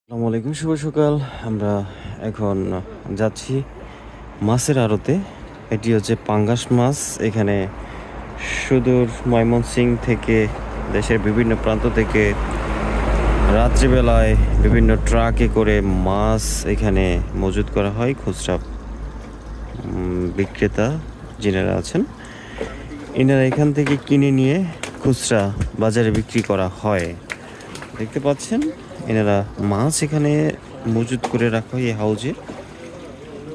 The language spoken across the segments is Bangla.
আসসালামু আলাইকুম, শুভ সকাল। আমরা এখন যাচ্ছি মাছের আড়তে। এটি হচ্ছে পাঙ্গাস মাছ। এখানে সুদূর ময়মনসিংহ থেকে দেশের বিভিন্ন প্রান্ত থেকে রাত্রিবেলায় বিভিন্ন ট্রাকে করে মাছ এখানে মজুত করা হয়। খুচরা বিক্রেতা যিনারা আছেন, এনারা এখান থেকে কিনে নিয়ে খুচরা বাজারে বিক্রি করা হয়। দেখতে পাচ্ছেন এনারা মাছ এখানে মজুত করে রাখা হয় এই হাউজে।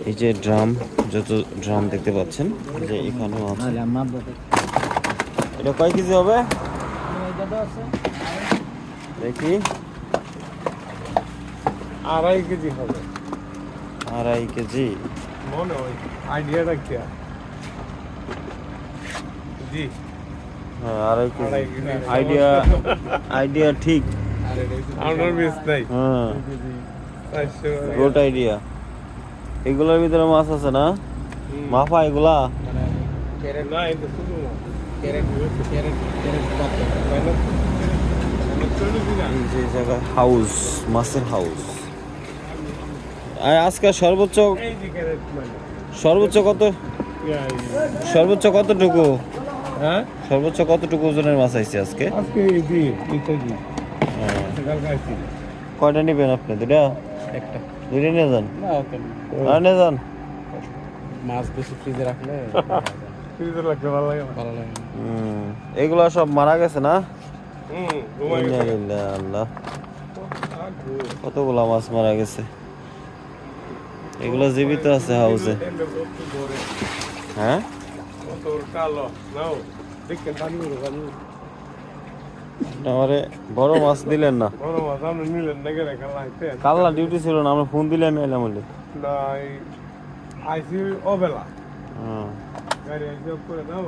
এই যে ড্রাম, যত ড্রাম দেখতে পাচ্ছেন, যে এখানেও আছে। এটা কয় কেজি হবে দেখি? 2.5 কেজি হবে। 2.5 কেজি মনে হয় আইডিয়াটা কি? জি, হ্যাঁ, 2.5 কেজি। 2.5 কেজি। আইডিয়া ঠিক। আপনার মিস নাই। হ্যাঁ, 400 গুড আইডিয়া। এগুলোর ভিতরে মাছ আছে না? মাফা এগুলা? না, এটা শুধু এই যে জায়গায় হাউস, মাছের হাউস। আর আজকে সর্বোচ্চ এই যে ক্যারেট মানে সর্বোচ্চ কত সর্বোচ্চ কতটুকু হ্যাঁ সর্বোচ্চ কতটুকু ওজনের মাছ আইছে আজকে? আজকে এই কেজি কালকে আসছি কয়টা নেবেন আপনি? দুটা? একটা দুইটা নিয়ে যান। না ওকে আর নিয়ে যান। মাছ বেশি ফ্রিজে রাখলে ফ্রিজে রাখতে ভালো লাগে না। ভালো লাগে না। এগুলা সব মারা গেছে না? ঘুমাই ইন্না গেছে। লিল্লাহ, আল্লাহ, কতগুলা মাছ মারা গেছে। এগুলা জীবিত আছে হাউসে। হ্যাঁ, কত কালো নাও দেখেন পানি পানি আমারে বড় মাছ দিলেন না। বড় মাছ আপনি নিলেন নাকি রেখা লাগতে কাল্লা ডিউটি ছিল না, আমরা ফোন দিলে আমি এলাম বলে। না আইসি অবেলা হ্যাঁ, গাড়ি আইসি করে দাও